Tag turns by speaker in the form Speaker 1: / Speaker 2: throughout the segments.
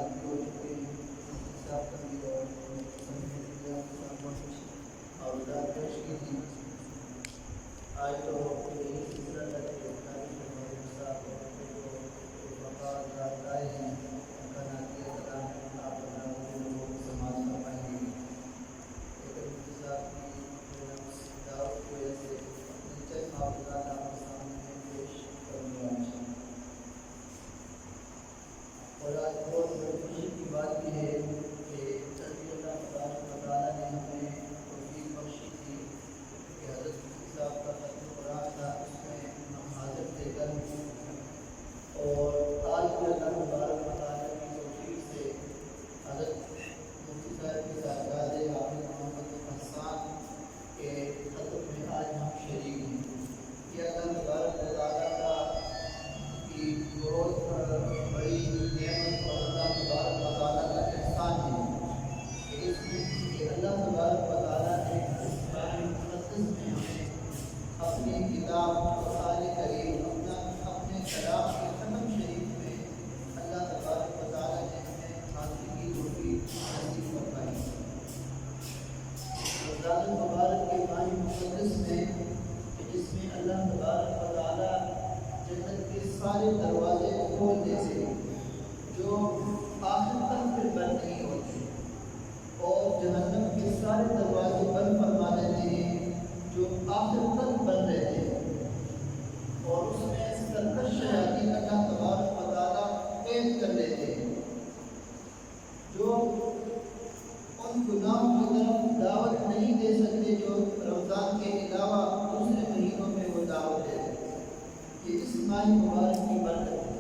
Speaker 1: بھی ہو چکے ہیں، حساب کر لیا اور پیش کی تھی۔ آج تو یہی سلسلہ تھا کہ صاحب جو وفات رات آئے ہیں ان کا نعتیہ کلام آپ سماعت فرمائیں گے، لیکن صاحب کی دعوت کی وجہ سے اپنی چند معاملات آپ کے سامنے پیش کروں گا انشاءاللہ۔ اور آج بہت بڑی خوشی کی بات بھی ہے کہ اللہ تبارک و تعالیٰ نے ہمیں توفیق بخشی تھی کہ حضرت مفتی صاحب کا ختم قرآن تھا، اس میں ہم حاضر تھے کل، اور آج بھی اللہ تبارک و تعالیٰ کی توفیق سے حضرت مفتی صاحب کے صاحبزادے حافظ محمد حسان کے ختم میں آج ہم شریک ہیں۔ یہ اللہ تبارک و تعالیٰ کی بہت بڑی نعمت اور اللہ تبارک و تعالیٰ کا احسان ہے کہ اس میں کہ اللہ تبارک و تعالیٰ نے قرآن مقدس میں ہمیں اپنی کتاب قرآن کریم اپنے کلام کے ختم شریف میں اللہ تبارک و تعالیٰ نے ہمیں حاضری کی توفیق نصیب فرمائی۔ رمضان المبارک کے ماہ مقدس میں جس میں اللہ تبارک و تعالیٰ جنت کے سارے دروازے کھول دیتے جو آخر تک پھر بند نہیں ہوتے، اور جہنم کے سارے دروازے بند فرما دیتے ہیں جو آخر تک بند رہتے ہیں، اور اس میں سرکش شیاطین اللہ تبارک و تعالیٰ قید کر لیتے ہیں جو ان گناہوں کی طرف دعوت نہیں دے سکتے جو رمضان کے علاوہ دوسرے مہینوں میں وہ دعوت دیتے ہیں۔ یہ اس ماہ مبارک کی برکت ہے،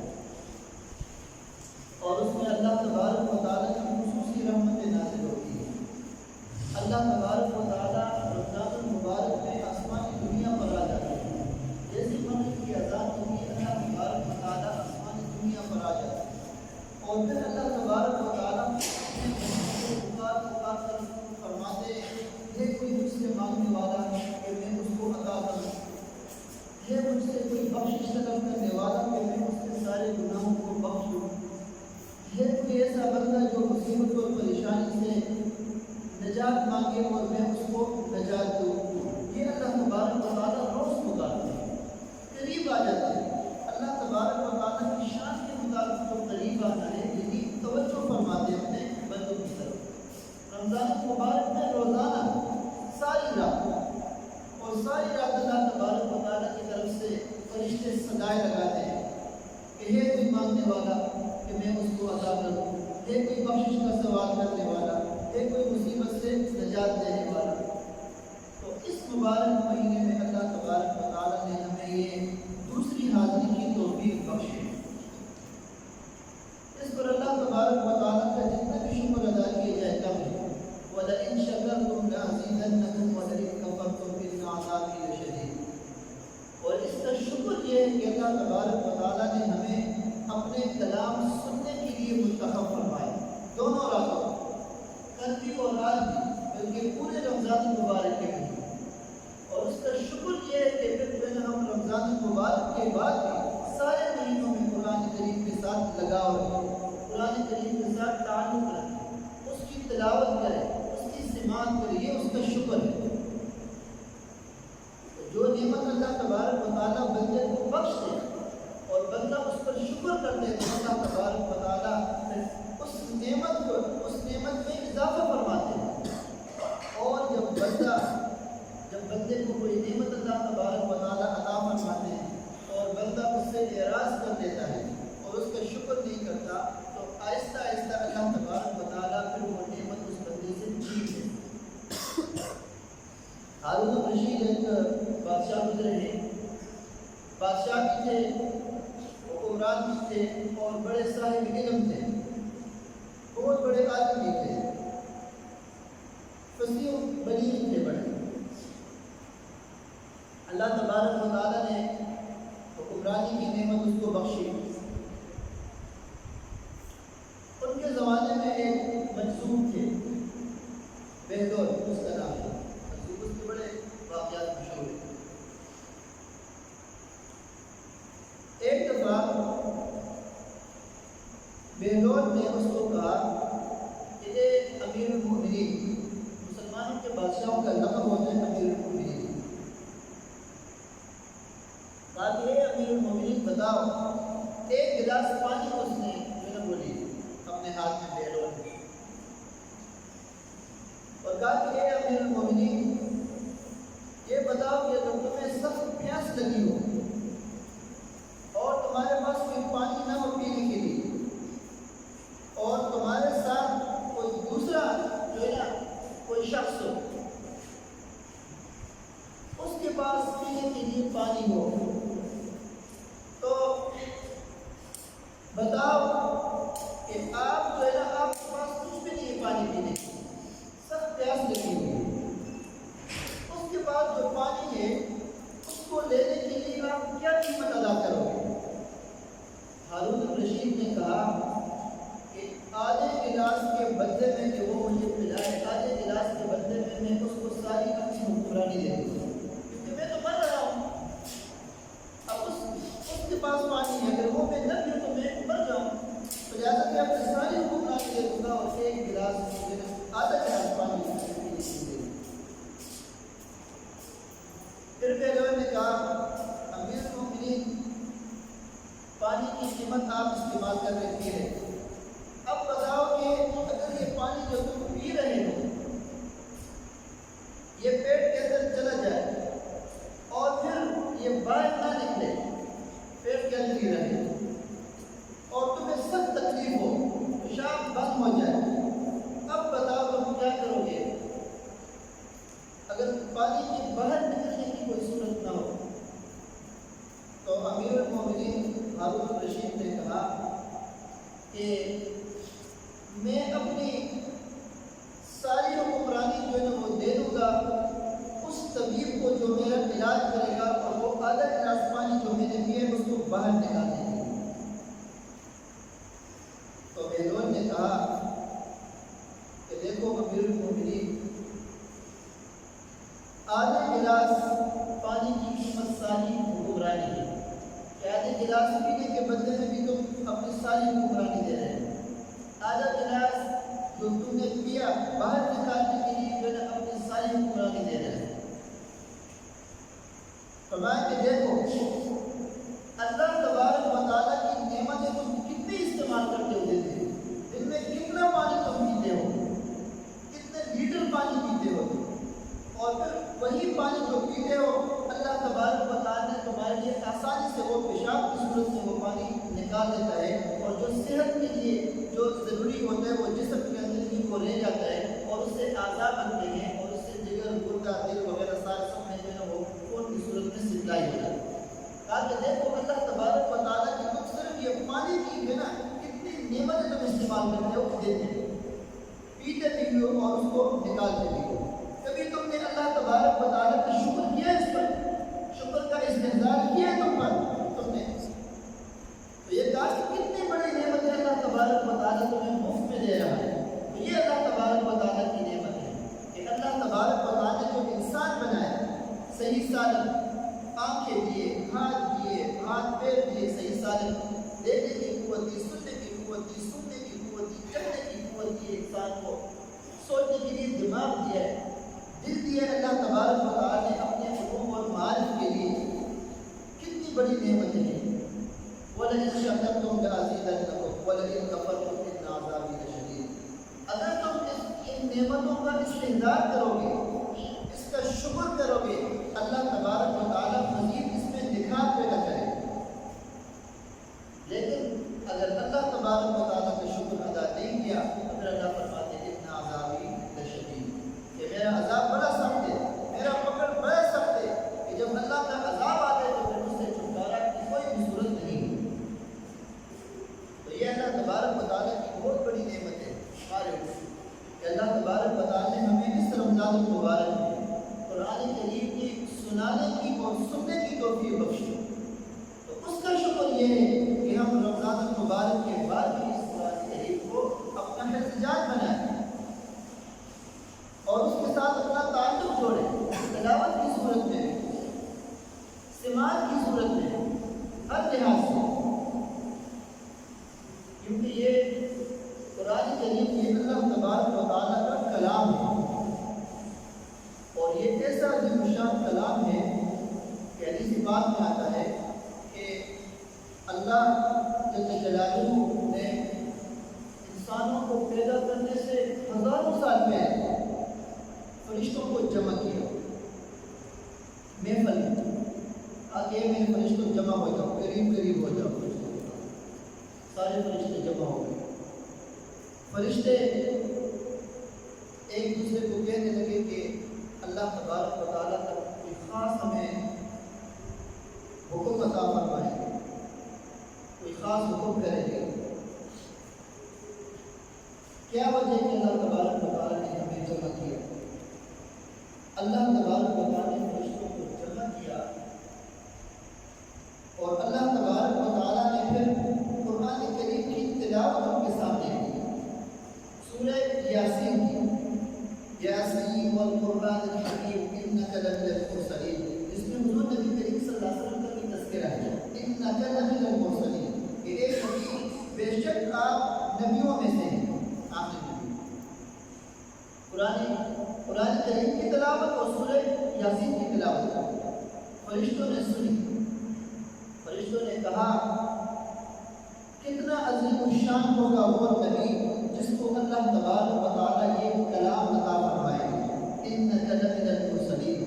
Speaker 1: اور اس میں اللہ تبارک و تعالیٰ کی خصوصی رحمتیں نازل ہوتی ہیں۔ اللہ تبارک و تعالیٰ رمضان المبارک میں آسمانی دنیا پر آ جاتے ہیں، جیسے مغرب کی اذان ہوتی ہے اللہ تبارک و تعالیٰ آسمانی دنیا پر آ جاتے ہیں، اور پھر اللہ تبارک و تعالیٰ پکار کر فرماتے ہیں یہ کوئی مجھ سے مانگنے والا ہے کہ میں اس کو عطا کروں، یہ مجھ سے کوئی بخشش طلب کرنے والا کہ میں اس کے سارے گناہوں کو بخش دوں، یہ کوئی ایسا بندہ جو مصیبت اور پریشانی سے نجات مانگے اور میں اس کو نجات دوں۔ یہ اللہ تبارک و تعالیٰ روز پکارتے ہیں، قریب آ جاتے ہیں۔ اللہ تبارک و تعالیٰ کی شان کے مطابق جو قریب آنا ہے یعنی توجہ فرماتے ہیں اپنے بندوں کی طرف۔ رمضان مبارک میں روزانہ ساری رات اللہ تبارک و تعالیٰ کی طرف سے فرشتے صدائیں لگاتے ہیں کہ یہ کوئی مانگنے والا کہ میں اس کو عطا کروں، یہ کوئی بخشش کا سوال کرنے والا، یہ کوئی مصیبت سے نجات دینے والا۔ تو اس مبارک مہینے میں اللہ تبارک و تعالیٰ نے ہمیں یہ دوسری حاضری کی توفیق بخشی۔ اس پر اللہ تبارک و تعالیٰ کا جتنا بھی شکر ادا کیا جائے کم ہے۔ وَلَئِن شَكَرْتُمْ لَأَزِيدَنَّكُمْ وَلَئِن كَفَرْتُمْ إِنَّ عَذَابِي لَشَدِيدٌ۔ اور اس کا شکر یہ ہے کہ اللہ تبارک و تعالیٰ نے ہمیں اپنے کلام سننے کے لیے منتخب فرمایا، دونوں راتوں کل بھی اور رات بھی، بلکہ پورے رمضان المبارک کے بھی۔ اور اس کا شکر یہ ہے کہ پھر ہم رمضان المبارک کے بعد بھی سارے مہینوں میں قرآن کریم کے ساتھ لگاؤ رکھیں، قرآن کریم کے ساتھ تعلق رکھیں، اس کی تلاوت کریں، اس کی سماعت کریں، یہ اس کا شکر ہے۔ جو نعمت اللہ تبارک و تعالیٰ بندے کو بخش دے اور بندہ اس پر شکر کرتے تو اللہ تبارک و تعالیٰ اس نعمت میں اضافہ فرماتے ہیں۔ اور جب بندے کو کوئی نعمت اللہ تبارک و تعالیٰ عطا فرماتے ہیں اور بندہ اس سے اعراض کر دیتا ہے اور اس کا شکر نہیں کرتا تو آہستہ آہستہ اللہ تبارک و تعالیٰ پھر وہ نعمت اس بندے سے چھین لیتے ہیں۔ ہارون الرشید ایک بادشاہ گزرے ہیں، بادشاہ بھی تھے، حکمران بھی تھے، اور بڑے صاحب علم تھے، بہت بڑے عالم بھی تھے، فصیح و بلیغ تھے بڑے۔ اللہ تبارک و تعالیٰ نے حکمرانی کی نعمت اس کو بخشی۔ ان کے زمانے میں ایک مجذوب تھے، بہلول اس کا نام ہے، مجذوب اس کے بڑے واقعات مشہور ہیں۔ ایک دفعہ بہلول نے اس کو کہا ہاتھ میں بیلون ہے اور کہا کہ اے امیر المومنین یہ بتاؤ کہ جب تمہیں سخت پیاس لگی ہو اور تمہارے پاس کوئی پانی نہ ہو پینے کے لیے اور تمہارے ساتھ کوئی دوسرا جو ہے نا کوئی شخص ہو اس کے پاس پینے کے لیے پانی ہو تو بتاؤ کہ آپ جو ہے نا آپ کے پاس کچھ بھی نہیں ہے پانی پینے کی سخت پیاس لگی ہوئی ہے اس کے بعد جو پانی ہے اس کو لینے کے لیے آپ کیا قیمت ادا کرو گے؟ ہارون الرشید نے کہا کہ آدھے گلاس کے بدلے میں کہ وہ مجھے پلائے آدھے گلاس کے بدلے میں میں اس کو ساری اپنی حکمرانی دے دوں کیونکہ میں تو مر رہا ہوں اب اس کے پاس پانی ہے اگر وہ میں نہ پیوں تو میں مر جاؤں تو لہٰذا میں اپنی ساری حکمرانی دے دوں گا اور ایک گلاس آدھا گلاس پانی دے دوں پھر بیلون نے کہا امیر المومنین پانی کی قیمت آپ استعمال کر رکھی ہے اب بتاؤ کہ اگر یہ پانی جو تم پی رہے ہو یہ پیٹ کے اندر چلا جائے اور پھر یہ باہر نہ نکلے پیٹ کے اندر ہی رہے اور تمہیں سخت تکلیف ہو پیشاب بند ہو جائے اب بتاؤ تم کیا کرو گے؟ اگر پانی کے باہر نکلنے کی کوئی صورت نہ ہو تو امیر المومنین ہارون الرشید نے کہا کہ میں اپنی ساری حکمرانی جو ہے وہ دے دوں گا اس طبیب کو جو میرا علاج کرے گا اور وہ آدھا گلاس پانی جو میں نے پیے اس کو باہر نکال دے گا تو بیلون نے کہا کہ دیکھو امیر المومنین آدھے گلاس پانی کی قیمت ساری حکمرانی ہے کہ آدھے گلاس پینے کے بدلے میں بھی تم اپنی ساری حکمرانی دے رہے ہیں آدھا گلاس جو تم نے پیا باہر نکالنے کے لیے جو ہے اپنی ساری حکمرانی دے رہے ہیں فرمایا کہ دیکھو اللہ تبارک و تعالیٰ کی نعمتیں تم کتنی استعمال کرتے ہوئے تھے دن میں کتنا پانی تم پیتے ہو کتنے لیٹر پانی پیتے ہو اور پھر وہی پانی جو پیتے ہو اللہ تبارک و تعالیٰ نے تمہارے لیے آسانی سے وہ پیشاب کی صورت سے وہ پانی نکال دیتا ہے اور جو صحت کے لیے جو ضروری ہوتا ہے وہ جسم کے اندر ہی وہ رہ جاتا ہے اور اس سے اعضاء بنتے ہیں اور اس سے جگر گردہ دل وغیرہ سارے سب میں جو ہے وہ خون کی صورت میں سپلائی ہو جاتا ہے تاکہ دیکھو اللہ تبارک و تعالیٰ کی تم صرف یہ پانی کی جو ہے نا کتنی نعمتیں تم استعمال کرتے ہو دیتے ہو پیتے بھی ہو اور اس کو نکالتے بھی ہو کبھی تم نے اللہ تبارک و تعالیٰ کا شکر کیا اس پر شکر کا استحضار کیا تم پر تم نے تو یہ کہا کہ کتنی بڑی نعمت ہے اللہ تبارک و تعالیٰ تمہیں مفت میں دے رہا ہے تو یہ اللہ تبارک و تعالیٰ کی نعمت ہے کہ اللہ تبارک و تعالیٰ نے جو انسان بنایا صحیح سالم آنکھیں دیے ہاتھ پیر دیے صحیح سالم دیکھنے کی قوت دی سننے کی قوت دی سننے کی قوت دی چلنے کی قوت دی انسان کو سوچنے کے لیے دماغ دیا ہے دل دیا اللہ تبارک و تعالیٰ نے اپنے علوم اور معارف کے لیے کتنی بڑی نعمتیں ہیں وَلَئِن شَكَرْتُمْ لَأَزِيدَنَّكُمْ وَلَئِن كَفَرْتُمْ إِنَّ عَذَابِي لَشَدِيدٌ اگر تم ان نعمتوں کا استحضار کرو گے اس کا شکر کرو گے اللہ تبارک و تعالیٰ مزید اس میں نکھار پیدا کرے لیکن اگر اللہ تبارک و تعالیٰ کا شکر ادا نہیں کیا تو پھر اللہ فرماتے ہیں إِنَّ عَذَابِي لَشَدِيدٌ کہ میرا عذاب بڑا سخت ہے میرا پکڑ بڑا سخت ہے کہ جب اللہ کا عذاب آتا ہے تو پھر اس سے چھٹکارا کی کوئی بھی صورت نہیں تو یہ اللہ تبارک و تعالیٰ کی بہت بڑی نعمت ہے ہمارے اوپر کہ اللہ تبارک و تعالیٰ نے ہمیں اس رمضان المبارک میں قرآن کریم کی سنانے کی اور سننے کی توفیق بخشی تو اس کا شکر یہ ہے کہ ہم رمضان المبارک کے بعد بھی اس قرآن کریم کو اپنا احتجاج بنائیں اور اس کے ساتھ اپنا تعلق جوڑیں تلاوت کی صورت میں سماعت کی صورت میں ہر لحاظ سے کیونکہ یہ قرآن کریم یہ اللہ تبارک و تعالیٰ کا کلام ہے اور یہ ایسا عظیم الشان کلام ہے کہ حدیث پاک میں آتا ہے کہ اللہ جل جلالہ نے انسانوں کو پیدا کرنے سے ہزاروں سال پہلے فرشتوں کو جمع کیا محفل آگے میں فرشتوں جمع ہو جاؤ، قریب ہو جاؤ، سارے فرشتے جمع ہو گئے. فرشتے ایک دوسرے کو کہنے لگے کہ اللہ تبارک و تعالیٰ تک کوئی خاص ہمیں حکم عطا فرمائیں گے، کوئی خاص حکم کریں گے. کیا وجہ کہ اللہ تبارک و تعالیٰ نے ہمیں جمع کیا؟ اللہ تبارک و تعالیٰ نے فرشتوں کو جمع کیا اور اللہ تبارک و تعالیٰ نے پھر قرآن کریم کی تلاوت ان کے سامنے کی، سورہ یاسین کی، یاسین والقرآن الحکیم انک لمن المرسلین. اس میں حضور نبی کریم صلی اللہ علیہ وسلم کا بھی تذکرہ ہے، انک لمن المرسلین، کہ اے نبی بے شک آپ نبیوں میں سے ہیں، آخری نبی. قرآن کریم کی تلاوت اور سورہ یاسین کی تلاوت فرشتوں نے سنی. فرشتوں نے کہا کتنا عظیم الشان ہوگا وہ نبی جس کو اللہ تبارک و تعالیٰ یہ کلام عطا فرمائے گا، انک لمن المرسلین.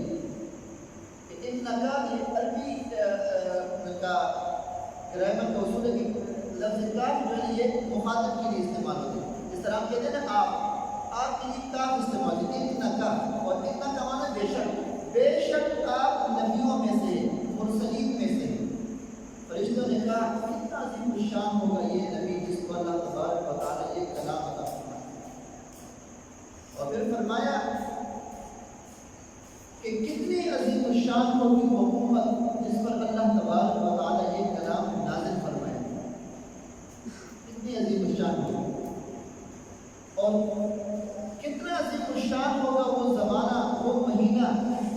Speaker 1: انک یہ عربی کا گرامر کا اصول ہے کہ لفظ کاف جو ہے یہ مخاطب کے لیے استعمال ہوتے ہیں. جس طرح ہم کہتے ہیں نا آپ کے لیے کاف استعمال ہوتے ہیں، انک، اور انک کا معنی بے شک آپ نبیوں میں سے، مرسلین میں سے. فرشتوں نے کہا کتنا عظیم الشان ہوگا یہ نبی جس کو اللہ تبارک و تعالیٰ یہ کلام عطا فرمائے. اور پھر فرمایا کہ کتنی عظیم الشان ہوگی وہ امت جس پر اللہ تبارک و تعالیٰ یہ کلام نازل فرمائے. کتنی عظیم الشان ہوگی اور کتنا عظیم الشان ہوگا وہ زمانہ، وہ مہینہ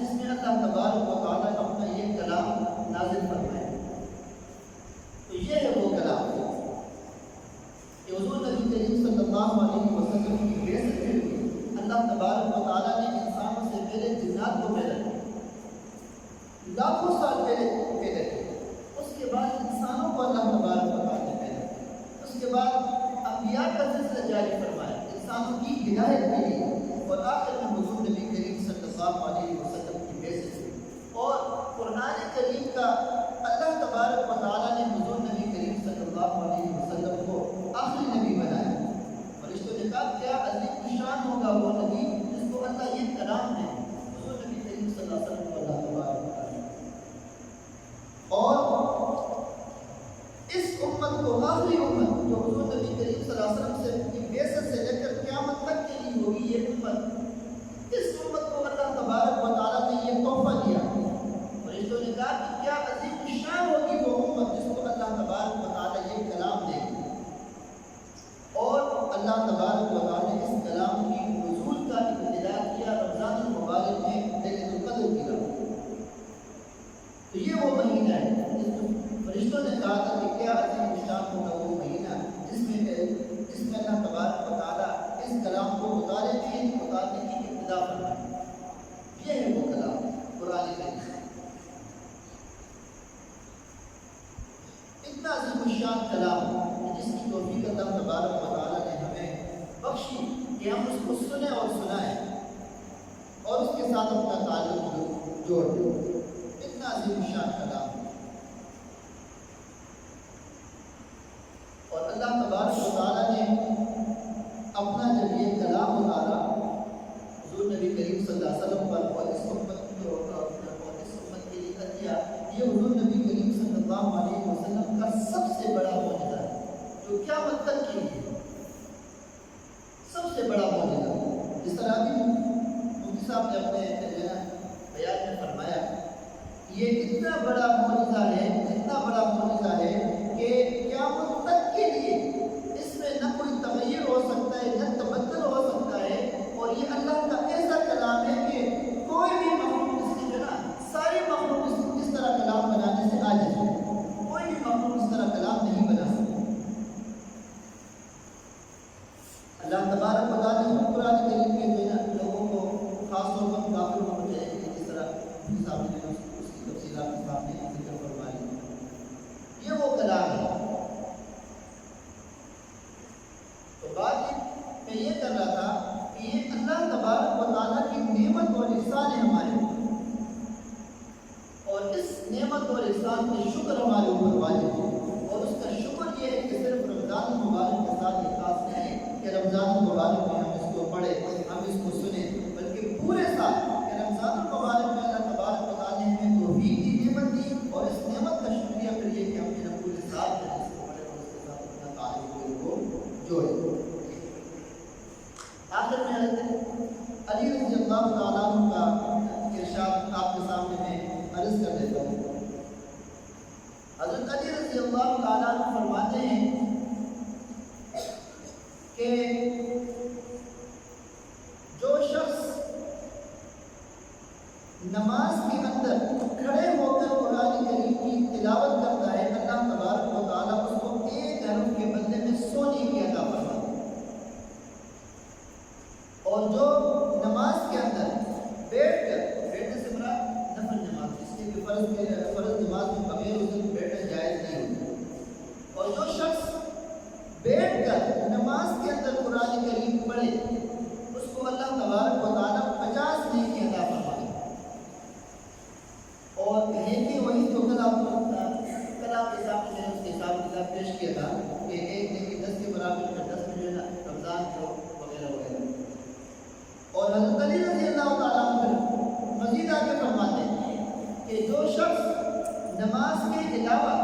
Speaker 1: جس میں اللہ تبارک و تعالیٰ اپنا یہ کلام نازل فرمائے. تو یہ ہے وہ کلام کہ حضور نبی کریم صلی اللہ علیہ وسلم کی بعثت ہوئی. اللہ تبارک و تعالیٰ نے انسانوں سے پہلے جنات کو پیدا کیا، لاکھوں سال پہلے پیدا کیا. اس کے بعد انسانوں کو اللہ تبارک و تعالیٰ نے پیدا کیا. اس کے بعد انبیاء کا سلسلہ جاری فرمایا انسانوں کی ہدایت کے لیے، اور آخر میں حضور نبی کریم صلی اللہ علیہ وسلم کی بعثت ہوئی. اور قرآن کریم کا اللہ تبارک و تعالیٰ نے حضور نبی کریم صلی اللہ علیہ وسلم کو آخری نبی بنایا. فرشتوں نے کہا کیا عظیم الشان ہوگا وہ نبی جس کو اللہ یہ کلام ہے. حضور نبی کریم صلی اللہ علیہ وسلم کو اللہ تبارک و تعالیٰ اور اس امت کو، آخری امت جو حضور نبی کریم صلی اللہ علیہ وسلم سے کی بعثت سے لے کر قیامت تک کے لیے ہوگی یہ امت، اس امت کو اللہ تبارک و تعالیٰ نے یہ تحفہ دیا. فرشتوں نے کہا کہ کیا عظیم الشان ہوگی وہ امت جس کو اللہ تبارک و تعالیٰ یہ کلام دے گی. اور اللہ تبارک و تعالیٰ نے اس کلام کی نزول کا ابتدا کیا رمضان المبارک میں لیلۃ القدر کی رات. تو یہ وہ مہینہ ہے فرشتوں نے کہا تھا کہ کیا عظیم الشان ہوگا وہ مہینہ جس میں اللہ تبارک و تعالیٰ اس کلام کو اتارنے کی ابتدا فرمائے. یہ ہے وہ کلام قرآن کریم. اتنا عظیم الشان کلام جس کی توفیق اللہ تبارک و تعالیٰ نے ہمیں بخشی کہ ہم اس کو سنیں اور سنائیں اور اس کے ساتھ اپنا تعلق جوڑ دیں. اتنا عظیم الشان کلام. اور اللہ تبارک و تعالیٰ نے اپنا جب یہ کلام اتارا حضور نبی کریم صلی اللہ علیہ وسلم پر اور اس امت کے لیے عطیہ، یہ حضور نبی کریم صلی اللہ علیہ وسلم کا سب سے بڑا معجزہ ہے جو قیامت تک کے لیے سب سے بڑا معجزہ ہے. جس طرح بھی مفتی صاحب نے اپنے بیان میں فرمایا یہ اتنا بڑا معجزہ ہے، اتنا بڑا معجزہ ہے کہ قیامت تک کے لیے اس میں نہ کوئی تغیر ہو سکتا ہے نہ تبدل ہو سکتا ہے. اور یہ اللہ کا ایسا کلام ہے کہ کوئی بھی مخلوق اس کی جو نا ساری مخلوق اس طرح کلام بنانے سے عاجز ہے. کوئی بھی مخلوق اس طرح کلام نہیں بنا سکتا. اللہ تبارک و تعالیٰ نے قرآن کریم کے جو ہے نا لوگوں کو خاص طور پر کافر ہونا چاہیے کہ جس طرح صاحب نے اس کی تفصیلات کے سامنے ذکر فرمائی. یہ وہ کلام ہے. تو بات میں یہ کر رہا تھا کہ یہ اللہ تبارک و تعالیٰ کی نعمت اور احسان ہے ہمارے اوپر، اور اس نعمت اور احسان کے شکر ہمارے اوپر واجب ہے، اور اس کا شکر یہ ہے کہ صرف رمضان المبارک کے ساتھ یہ خاص نہیں ہے کہ رمضان المبارک میں ہم اس کو پڑھیں، ہم اس کو سنیں، بلکہ پورے سال کہ رمضان المبارک میں اللہ تبارک و تعالیٰ نے ہمیں توفیق کی نعمت دی، اور اس نعمت کا شکریہ کریے کہ ہم نے پورے سال میں اس کو پڑھیں اور اس کے ساتھ اپنا تعلق کو جوڑے۔ آخر میں حضرت علی رضی اللہ تعالیٰ عنہ کا ارشاد آپ کے سامنے میں عرض کر دیتا ہوں۔ حضرت علی رضی اللہ تعالیٰ عنہ فرماتے ہیں کہ جو شخص نماز کے اندر کھڑے ہو کر قرآن کریم کی تلاوت کرتا ہے، اللہ تبارک و تعالیٰ اس کو ایک حرف کے بدلے میں سونے کی عطا فرماتا ہے، اور جو نماز کے اندر بیٹھنے سے مراد نفل نماز، اس لیے کہ فرض نماز میں بغیر وضو بیٹھنا جائز نہیں ہوتا، اور جو شخص بیٹھ کر نماز کے اندر قرآن کریم پڑھے اس کو اللہ تبارک و تعالیٰ 50 نیکی عطا فرمائے، اور نیکی وہی جو کل آپ کے سامنے میں اس کے حساب کتاب پیش کیا تھا کہ ایک نیکی 10 کے برابر میں 10 میں جو ہے نا رمضان کو وغیرہ وغیرہ۔ اور حضرت علی رضی اللہ تعالیٰ عنہ مزید آگے فرماتے ہیں کہ جو شخص نماز کے علاوہ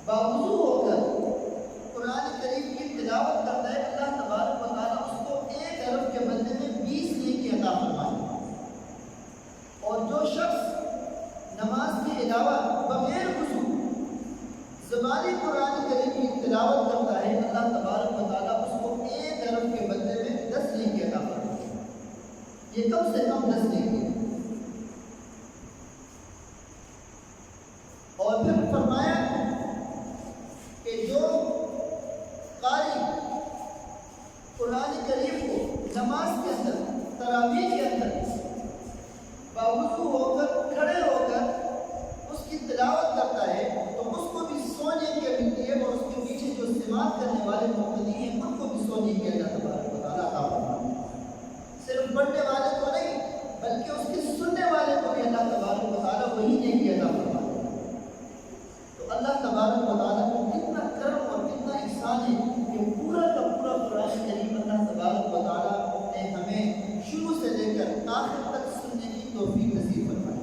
Speaker 1: باوضو ہو کر قرآن کریم کی تلاوت کرتا ہے، اللہ تبارک و تعالیٰ اس کو ایک حرف کے بدلے میں 20 نیکی عطا فرمائے، اور جو شخص نماز کے علاوہ بغیر وضو زبانی قرآن کریم کی تلاوت کرتا ہے، اللہ تبارک و تعالیٰ اس کو ایک حرف کے بدلے میں 10 نیکی عطا فرمائے۔ یہ کم سے کم 10 نیکی ہے۔ اور پھر فرمایا کہ جو قاری قرآن کریم کو نماز کے اندر تراویح کے اندر باوضو ہو کر کھڑے ہو کر اس کی تلاوت کرتا ہے تو اس کو بھی سونے کے ملتی ہے، اور اس کے پیچھے جو سماعت کرنے والے مقتدی ہیں ان کو بھی سونے کی اللہ تبارک و تعالیٰ عطا فرماتا ہے۔ صرف پڑھنے والے کو نہیں بلکہ اس کے سننے والے کو بھی اللہ تبارک و تعالیٰ وہی نیکی عطا فرماتا ہے۔ تو اللہ تبارک و تعالیٰ کو کتنا کرم اور کتنا احسان ہے کہ پورا کا پورا قرآن کریم اللہ تبارک و تعالیٰ نے ہمیں شروع سے لے کر آخر تک سننے کی توفیق نصیب فرمائی،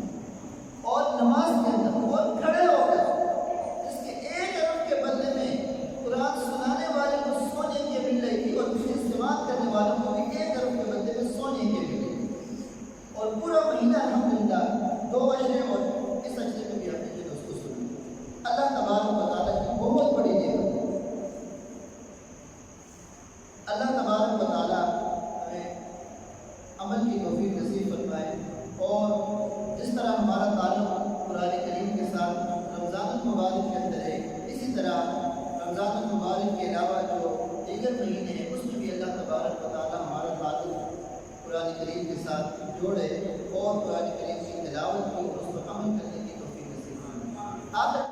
Speaker 1: اور نماز کے اندر اور کھڑے ہو کر اس کے ایک حرف کے بدلے میں قرآن سنانے والے کو سونے کے مل رہی تھی، اور اسے استعمال کرنے والوں کو بھی ایک حرف کے بدلے میں سونے کے مل رہی تھی، اور پورا مہینہ الحمدللہ 2 اشرے اور اس اشرے میں بھی آپ نے جو اس کو سنا۔ اللہ تبارک و تعالیٰ کی بہت بڑی نعمت ہے۔ اللہ تبارک و تعالیٰ ہمیں عمل کی توفیق نصیب فرمائے، اور جس طرح ہمارا تعلق قرآن کریم کے ساتھ رمضان المبارک کے اندر ہے، اسی طرح رمضان المبارک کے علاوہ جو دیگر مہینے ہیں اس میں بھی اللہ تبارک و تعالیٰ ہمارا تعلق قرآن کریم کے ساتھ جوڑے، اور قرآن کریم کی تلاوت کی اور اس پر عمل کرنے کی توفیق نصیب فرمائے۔